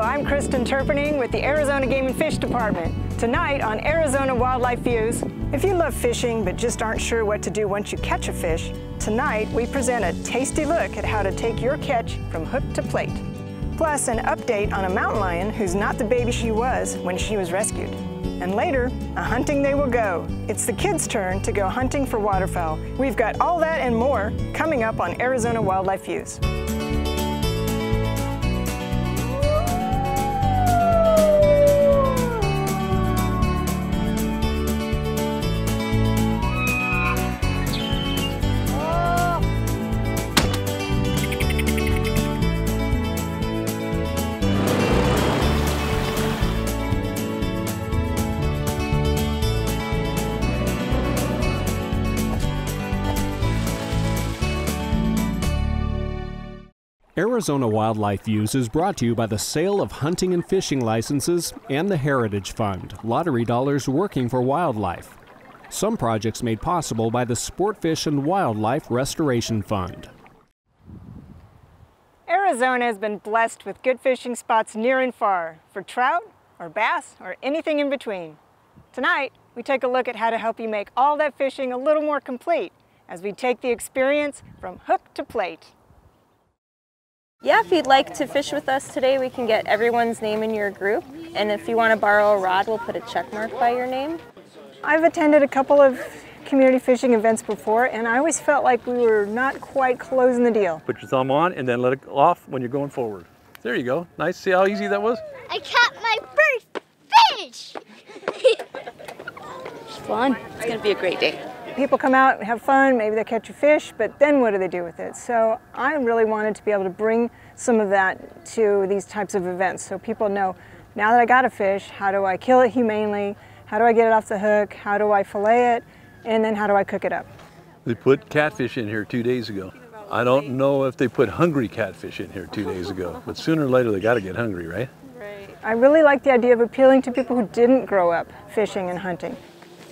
I'm Kristen Turpening with the Arizona Game and Fish Department. Tonight on Arizona Wildlife Views, if you love fishing but just aren't sure what to do once you catch a fish, tonight we present a tasty look at how to take your catch from hook to plate. Plus an update on a mountain lion who's not the baby she was when she was rescued. And later, a hunting they will go. It's the kids' turn to go hunting for waterfowl. We've got all that and more coming up on Arizona Wildlife Views. Arizona Wildlife Views is brought to you by the sale of hunting and fishing licenses and the Heritage Fund, lottery dollars working for wildlife. Some projects made possible by the Sportfish and Wildlife Restoration Fund. Arizona has been blessed with good fishing spots near and far for trout or bass or anything in between. Tonight, we take a look at how to help you make all that fishing a little more complete as we take the experience from hook to plate. Yeah, if you'd like to fish with us today, we can get everyone's name in your group. And if you want to borrow a rod, we'll put a check mark by your name. I've attended a couple of community fishing events before, and I always felt like we were not quite closing the deal. Put your thumb on and then let it off when you're going forward. There you go. Nice. See how easy that was? I caught my first fish! It's fun. It's going to be a great day. People come out and have fun, maybe they catch a fish, but then what do they do with it? So I really wanted to be able to bring some of that to these types of events so people know, now that I got a fish, how do I kill it humanely? How do I get it off the hook? How do I fillet it? And then how do I cook it up? They put catfish in here 2 days ago. I don't know if they put hungry catfish in here 2 days ago, but sooner or later they got to get hungry, right? Right. I really like the idea of appealing to people who didn't grow up fishing and hunting.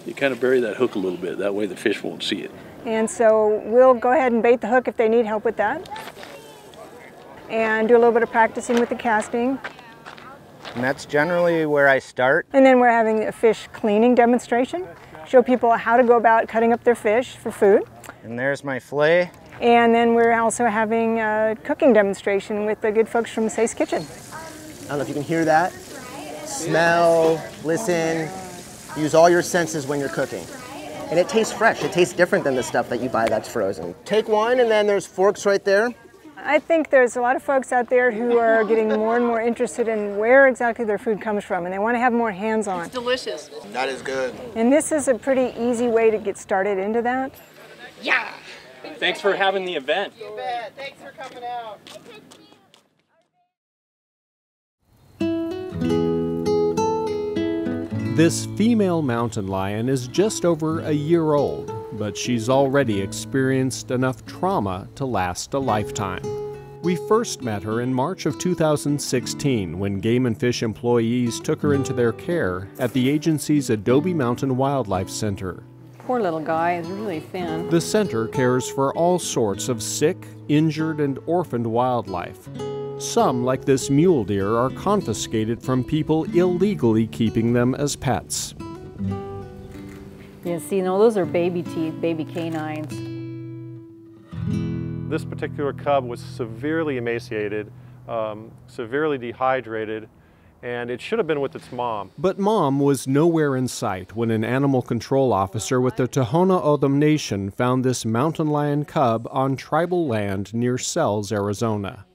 You kind of bury that hook a little bit, that way the fish won't see it. And so we'll go ahead and bait the hook if they need help with that. And do a little bit of practicing with the casting. And that's generally where I start. And then we're having a fish cleaning demonstration. Show people how to go about cutting up their fish for food. And there's my fillet. And then we're also having a cooking demonstration with the good folks from Say's Kitchen. I don't know if you can hear that. Smell, listen. Use all your senses when you're cooking. And it tastes fresh. It tastes different than the stuff that you buy that's frozen. Take one, and then there's forks right there. I think there's a lot of folks out there who are getting more and more interested in where exactly their food comes from, and they want to have more hands-on. It's delicious. That is good. And this is a pretty easy way to get started into that. Yeah. Thanks for having the event. You bet. Thanks for coming out. This female mountain lion is just over a year old, but she's already experienced enough trauma to last a lifetime. We first met her in March of 2016 when Game and Fish employees took her into their care at the agency's Adobe Mountain Wildlife Center. Poor little guy is really thin. The center cares for all sorts of sick, injured, and orphaned wildlife. Some, like this mule deer, are confiscated from people illegally keeping them as pets. Yeah, see, no, those are baby teeth, baby canines. This particular cub was severely emaciated, severely dehydrated, and it should have been with its mom. But Mom was nowhere in sight when an animal control officer with the Tohono O'odham Nation found this mountain lion cub on tribal land near Sells, Arizona.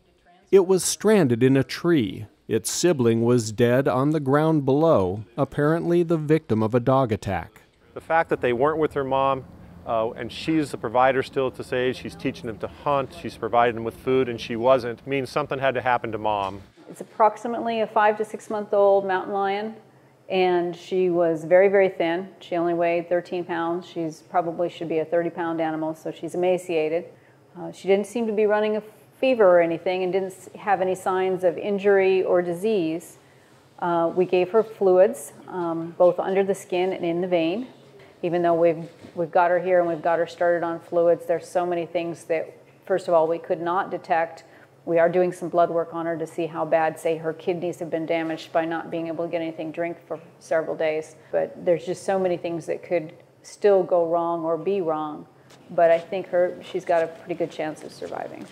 It was stranded in a tree. Its sibling was dead on the ground below, apparently the victim of a dog attack. The fact that they weren't with her mom, and she's the provider still at this age, she's teaching them to hunt, she's providing them with food, and she wasn't, means something had to happen to Mom. It's approximately a 5 to 6 month old mountain lion, and she was very, very thin. She only weighed 13 pounds. She's probably should be a 30-pound animal, so she's emaciated. She didn't seem to be running a fever or anything and didn't have any signs of injury or disease. We gave her fluids, both under the skin and in the vein. Even though we've got her here and we've got her started on fluids, there's so many things that, first of all, we could not detect We are doing some blood work on her to see how bad, say, her kidneys have been damaged by not being able to get anything to drink for several days. But there's just so many things that could still go wrong or be wrong. But I think she's got a pretty good chance of surviving.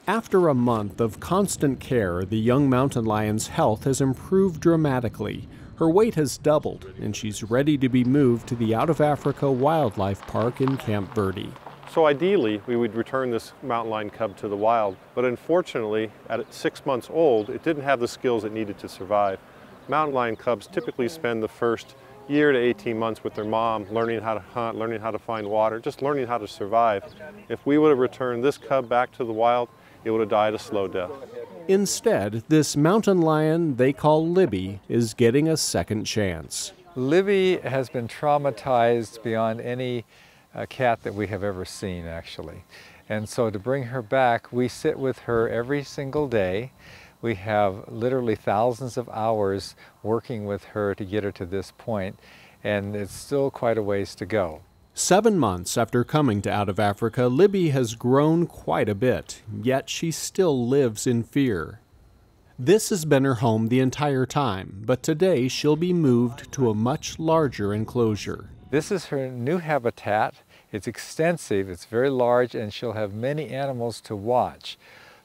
After a month of constant care, the young mountain lion's health has improved dramatically. Her weight has doubled, and she's ready to be moved to the Out of Africa Wildlife Park in Camp Verde. So ideally, we would return this mountain lion cub to the wild, but unfortunately, at 6 months old, it didn't have the skills it needed to survive. Mountain lion cubs typically spend the first year to 18 months with their mom, learning how to hunt, learning how to find water, just learning how to survive. If we would have returned this cub back to the wild, it would have died a slow death. Instead, this mountain lion they call Libby is getting a second chance. Libby has been traumatized beyond any cat that we have ever seen, actually. And so to bring her back, we sit with her every single day. We have literally thousands of hours working with her to get her to this point, and it's still quite a ways to go. 7 months after coming to Out of Africa, Libby has grown quite a bit, yet she still lives in fear. This has been her home the entire time, but today she'll be moved to a much larger enclosure. This is her new habitat. It's extensive, it's very large, and she'll have many animals to watch.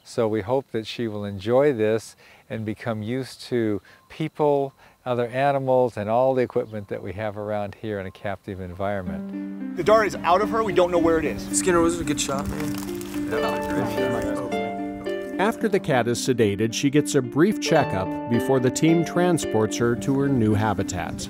So we hope that she will enjoy this and become used to people, other animals, and all the equipment that we have around here in a captive environment. The dart is out of her, we don't know where it is. Skinner, was it a good shot, man? After the cat is sedated, she gets a brief checkup before the team transports her to her new habitat.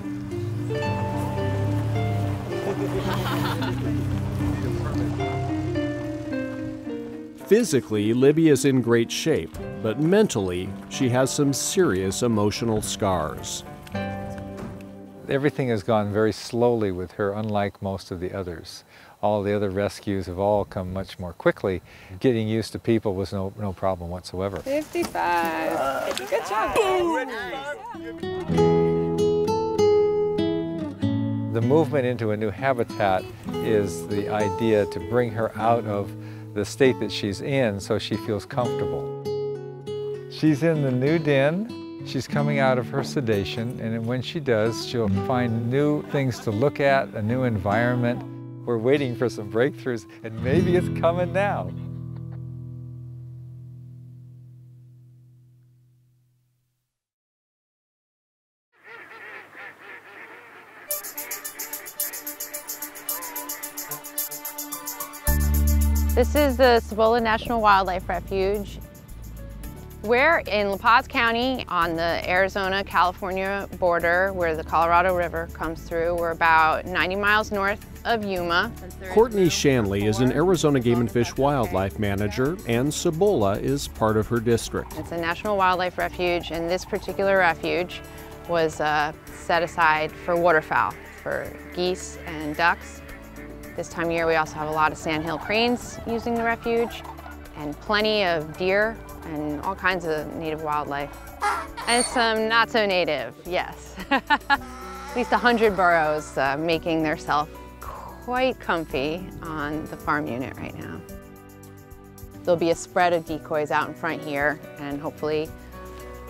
Physically, Libby is in great shape, but mentally, she has some serious emotional scars. Everything has gone very slowly with her, unlike most of the others. All the other rescues have all come much more quickly. Getting used to people was no problem whatsoever. 55. Good job. The movement into a new habitat is the idea to bring her out of the state that she's in so she feels comfortable. She's in the new den. She's coming out of her sedation, and when she does, she'll find new things to look at, a new environment. We're waiting for some breakthroughs, and maybe it's coming now. This is the Cibola National Wildlife Refuge. We're in La Paz County on the Arizona-California border where the Colorado River comes through. We're about 90 miles north of Yuma. Courtney Shanley is an Arizona Game and Fish wildlife manager, and Cibola is part of her district. It's a national wildlife refuge, and this particular refuge was set aside for waterfowl, for geese and ducks. This time of year we also have a lot of sandhill cranes using the refuge, and plenty of deer and all kinds of native wildlife. And some not so native, yes. At least 100 burros making themselves quite comfy on the farm unit right now. There'll be a spread of decoys out in front here, and hopefully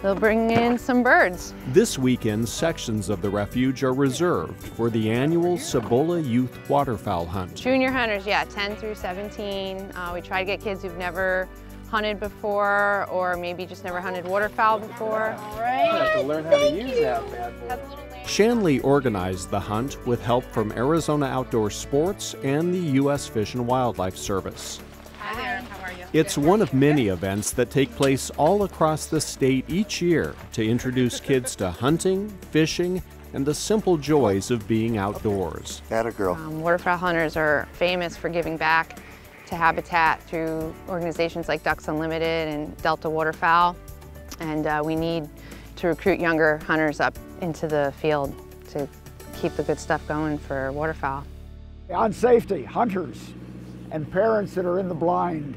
they'll bring in some birds. This weekend, sections of the refuge are reserved for the annual Cibola Youth Waterfowl Hunt. Junior hunters, yeah, 10 through 17. We try to get kids who've never hunted before, or maybe just never hunted waterfowl before. All right. You have to learn how to use that bad boy. Shanley organized the hunt with help from Arizona Outdoor Sports and the U.S. Fish and Wildlife Service. Hi there, how are you? It's one of many events that take place all across the state each year to introduce kids to hunting, fishing, and the simple joys of being outdoors. Atta girl. Waterfowl hunters are famous for giving back to habitat through organizations like Ducks Unlimited and Delta Waterfowl, and we need to recruit younger hunters up into the field to keep the good stuff going for waterfowl. On safety, hunters and parents that are in the blind,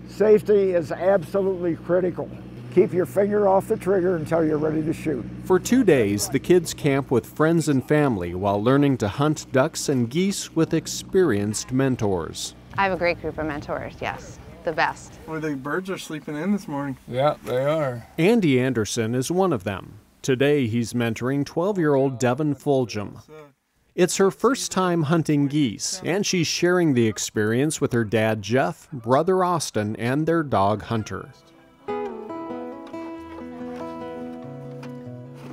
safety is absolutely critical. Keep your finger off the trigger until you're ready to shoot. For 2 days, the kids camp with friends and family while learning to hunt ducks and geese with experienced mentors. I have a great group of mentors, yes. the best. Well, the birds are sleeping in this morning. Yeah, they are. Andy Anderson is one of them. Today he's mentoring 12-year-old Devin Fulgham. It's her first time hunting geese, and she's sharing the experience with her dad Jeff, brother Austin, and their dog Hunter.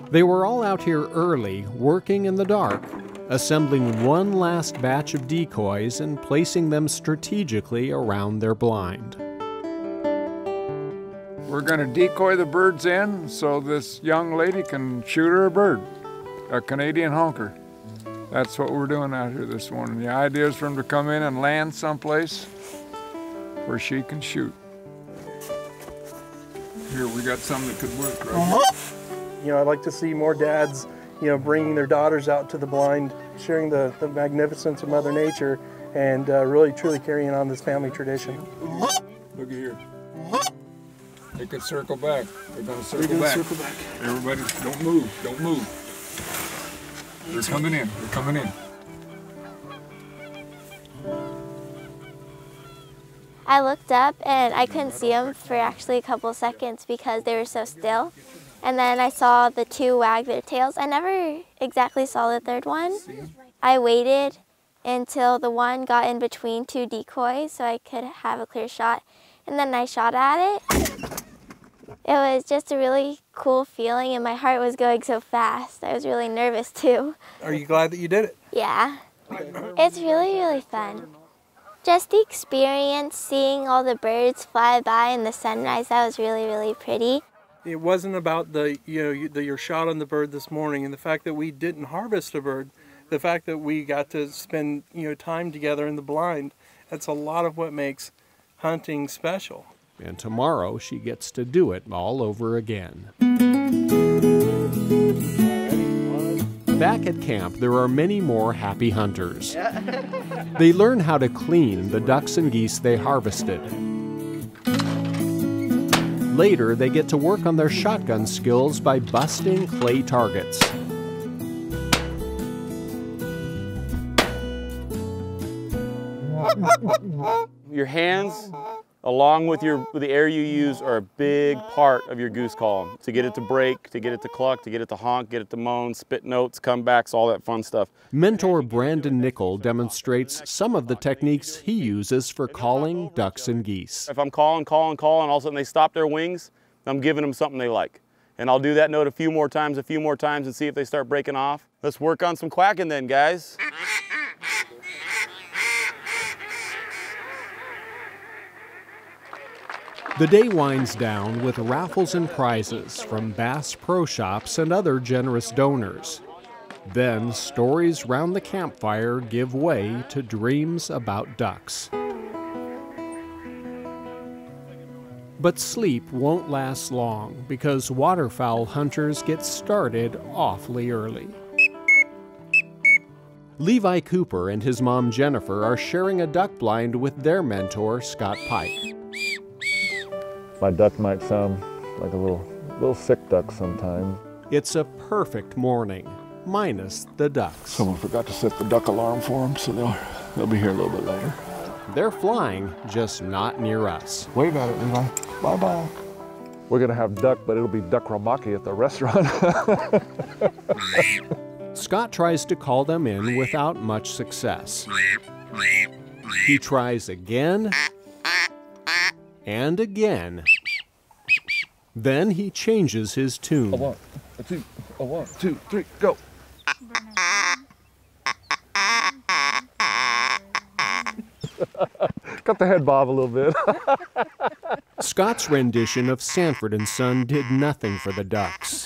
They were all out here early, working in the dark, assembling one last batch of decoys and placing them strategically around their blind. We're going to decoy the birds in so this young lady can shoot her a bird, a Canadian honker. That's what we're doing out here this morning. The idea is for them to come in and land someplace where she can shoot. Here, we got some that could work, right? You know, I'd like to see more dads, you know, bringing their daughters out to the blind, sharing the magnificence of Mother Nature, and really truly carrying on this family tradition. Look at here. They could circle back. They're going to circle back. Everybody, don't move, don't move. They're coming in, they're coming in. I looked up and I couldn't see them for actually a couple seconds because they were so still. And then I saw the two wag their tails. I never exactly saw the third one. I waited until the one got in between two decoys so I could have a clear shot. And then I shot at it. It was just a really cool feeling and my heart was going so fast. I was really nervous too. Are you glad that you did it? Yeah. It's really, really fun. Just the experience, seeing all the birds fly by in the sunrise, that was really, really pretty. It wasn't about your shot on the bird this morning and the fact that we didn't harvest a bird. The fact that we got to spend time together in the blind. That's a lot of what makes hunting special. And tomorrow she gets to do it all over again. Back at camp, there are many more happy hunters. They learn how to clean the ducks and geese they harvested. Later, they get to work on their shotgun skills by busting clay targets. Your hands, along with the air you use, are a big part of your goose call. To get it to break, to get it to cluck, to get it to honk, get it to moan, spit notes, comebacks, all that fun stuff. Mentor Brandon Nickel demonstrates some of the techniques he uses for calling ducks and geese. If I'm calling, and all of a sudden they stop their wings, I'm giving them something they like. And I'll do that note a few more times, and see if they start breaking off. Let's work on some quacking then, guys. The day winds down with raffles and prizes from Bass Pro Shops and other generous donors. Then stories round the campfire give way to dreams about ducks. But sleep won't last long because waterfowl hunters get started awfully early. Levi Cooper and his mom Jennifer are sharing a duck blind with their mentor Scott Pike. My duck might sound like a little sick duck sometimes. It's a perfect morning, minus the ducks. Someone forgot to set the duck alarm for them, so they'll be here a little bit later. They're flying, just not near us. Wave at it, Levi. Bye-bye. We're gonna have duck, but it'll be duck ramaki at the restaurant. Scott tries to call them in without much success. He tries again and again. Then he changes his tune. A one, two, three, go. Got the head bob a little bit. Scott's rendition of Sanford and Son did nothing for the ducks.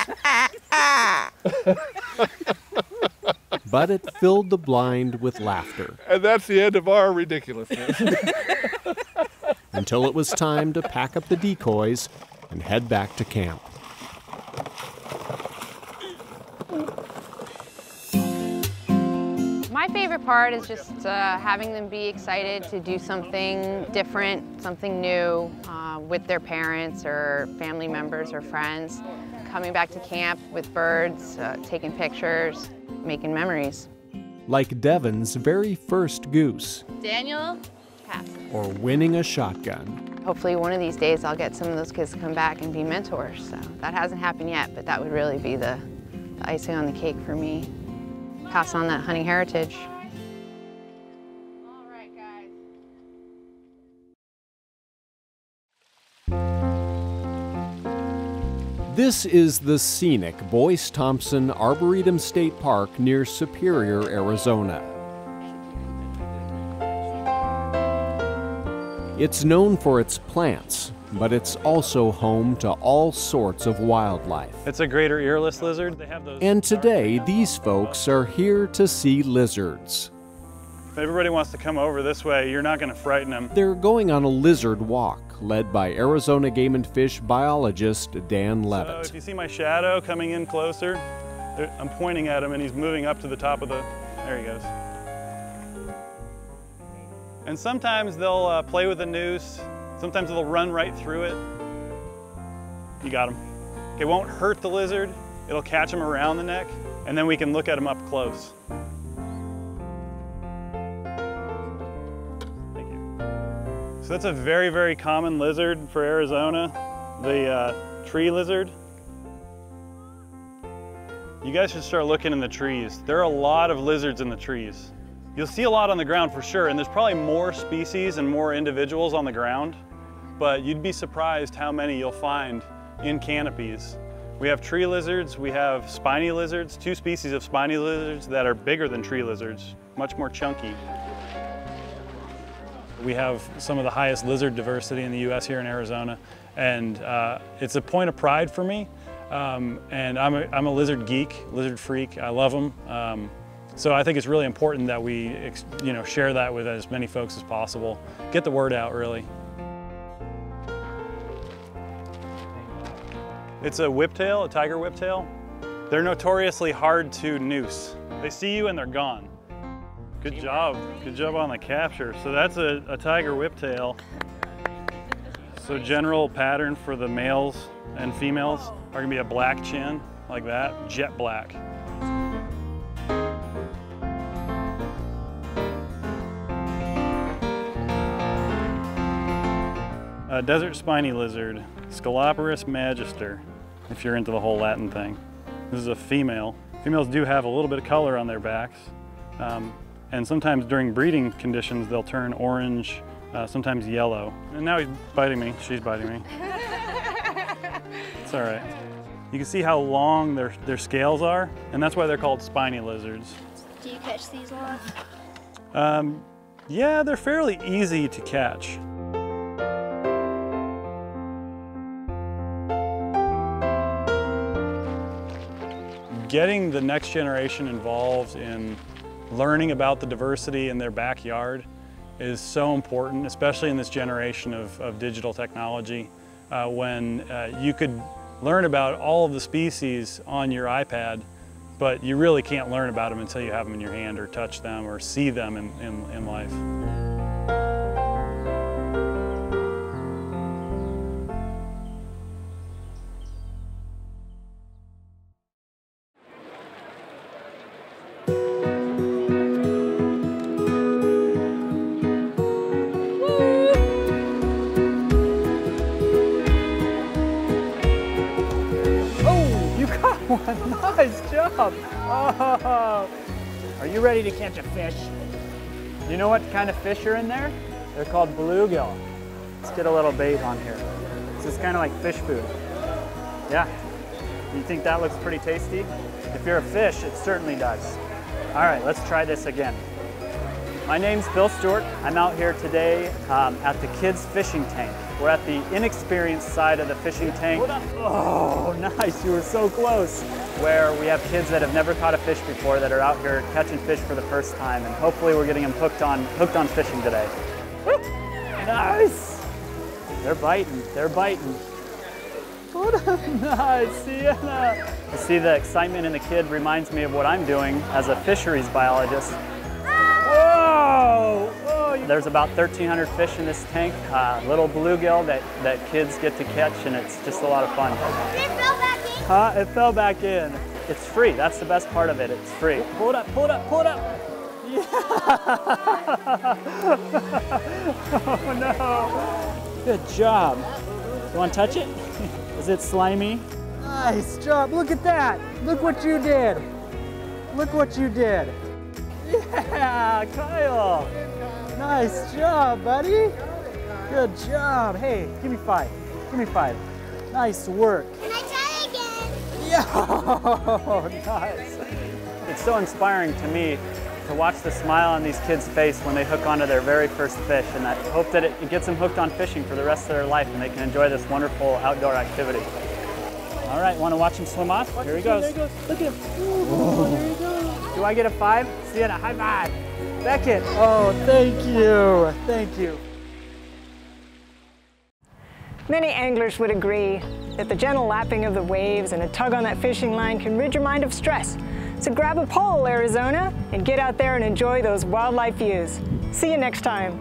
But it filled the blind with laughter. And that's the end of our ridiculousness. Until it was time to pack up the decoys and head back to camp. My favorite part is just having them be excited to do something different, something new with their parents or family members or friends. Coming back to camp with birds, taking pictures, making memories. Like Devin's very first goose. Daniel, pass. Or winning a shotgun. Hopefully one of these days I'll get some of those kids to come back and be mentors. So that hasn't happened yet, but that would really be the icing on the cake for me. Pass on that hunting heritage. This is the scenic Boyce Thompson Arboretum State Park near Superior, Arizona. It's known for its plants, but it's also home to all sorts of wildlife. It's a greater earless lizard. They have those. And today, these folks are here to see lizards. If everybody wants to come over this way, you're not going to frighten them. They're going on a lizard walk, led by Arizona Game and Fish biologist Dan Levitt. So if you see my shadow coming in closer, I'm pointing at him and he's moving up to the top of the, there he goes. And sometimes they'll play with the noose. Sometimes they'll run right through it. You got him. It won't hurt the lizard. It'll catch him around the neck, and then we can look at him up close. Thank you. So that's a very, very common lizard for Arizona, the tree lizard. You guys should start looking in the trees. There are a lot of lizards in the trees. You'll see a lot on the ground for sure, and there's probably more species and more individuals on the ground, but you'd be surprised how many you'll find in canopies. We have tree lizards, we have spiny lizards, 2 species of spiny lizards that are bigger than tree lizards, much more chunky. We have some of the highest lizard diversity in the US here in Arizona, and it's a point of pride for me. And I'm a lizard geek, lizard freak, I love them. So I think it's really important that we share that with as many folks as possible. Get the word out, really. It's a whiptail, a tiger whiptail. They're notoriously hard to noose. They see you and they're gone. Good job on the capture. So that's a tiger whiptail. So general pattern for the males and females are gonna be a black chin, like that, jet black. A desert spiny lizard, Scoloporus magister, if you're into the whole Latin thing. This is a female. Females do have a little bit of color on their backs, and sometimes during breeding conditions they'll turn orange, sometimes yellow. And now he's biting me, she's biting me. It's all right. You can see how long their scales are, and that's why they're called spiny lizards. Do you catch these a lot? Yeah, they're fairly easy to catch. Getting the next generation involved in learning about the diversity in their backyard is so important, especially in this generation of digital technology, when you could learn about all of the species on your iPad, but you really can't learn about them until you have them in your hand or touch them or see them in life. Nice job! Oh. Are you ready to catch a fish? You know what kind of fish are in there? They're called bluegill. Let's get a little bait on here. This is kind of like fish food. Yeah. You think that looks pretty tasty? If you're a fish, it certainly does. All right, let's try this again. My name's Bill Stewart. I'm out here today at the kids' fishing tank. We're at the inexperienced side of the fishing tank. Oh, nice, you were so close. Where we have kids that have never caught a fish before that are out here catching fish for the first time, and hopefully we're getting them hooked on fishing today. Nice! They're biting, they're biting. Nice, Sienna! You see the excitement in the kid reminds me of what I'm doing as a fisheries biologist. Whoa! There's about 1,300 fish in this tank, little bluegill that kids get to catch, and it's just a lot of fun. Did it fell back in? It fell back in. It's free. That's the best part of it. It's free. Pull it up, pull it up, pull it up. Yeah! Oh no! Good job. You want to touch it? Is it slimy? Nice job. Look at that. Look what you did. Look what you did. Yeah, Kyle. Nice job, buddy. Good job. Hey, give me 5. Give me 5. Nice work. Can I try again? Yeah, nice. It's so inspiring to me to watch the smile on these kids' face when they hook onto their very first fish, and I hope that it gets them hooked on fishing for the rest of their life and they can enjoy this wonderful outdoor activity. All right, want to watch him swim off? Here he goes. There he goes. Look at him. Oh, there he goes. Do I get a 5? Sienna, high five. Beckett. Oh, thank you. Thank you. Many anglers would agree that the gentle lapping of the waves and a tug on that fishing line can rid your mind of stress. So grab a pole, Arizona, and get out there and enjoy those wildlife views. See you next time.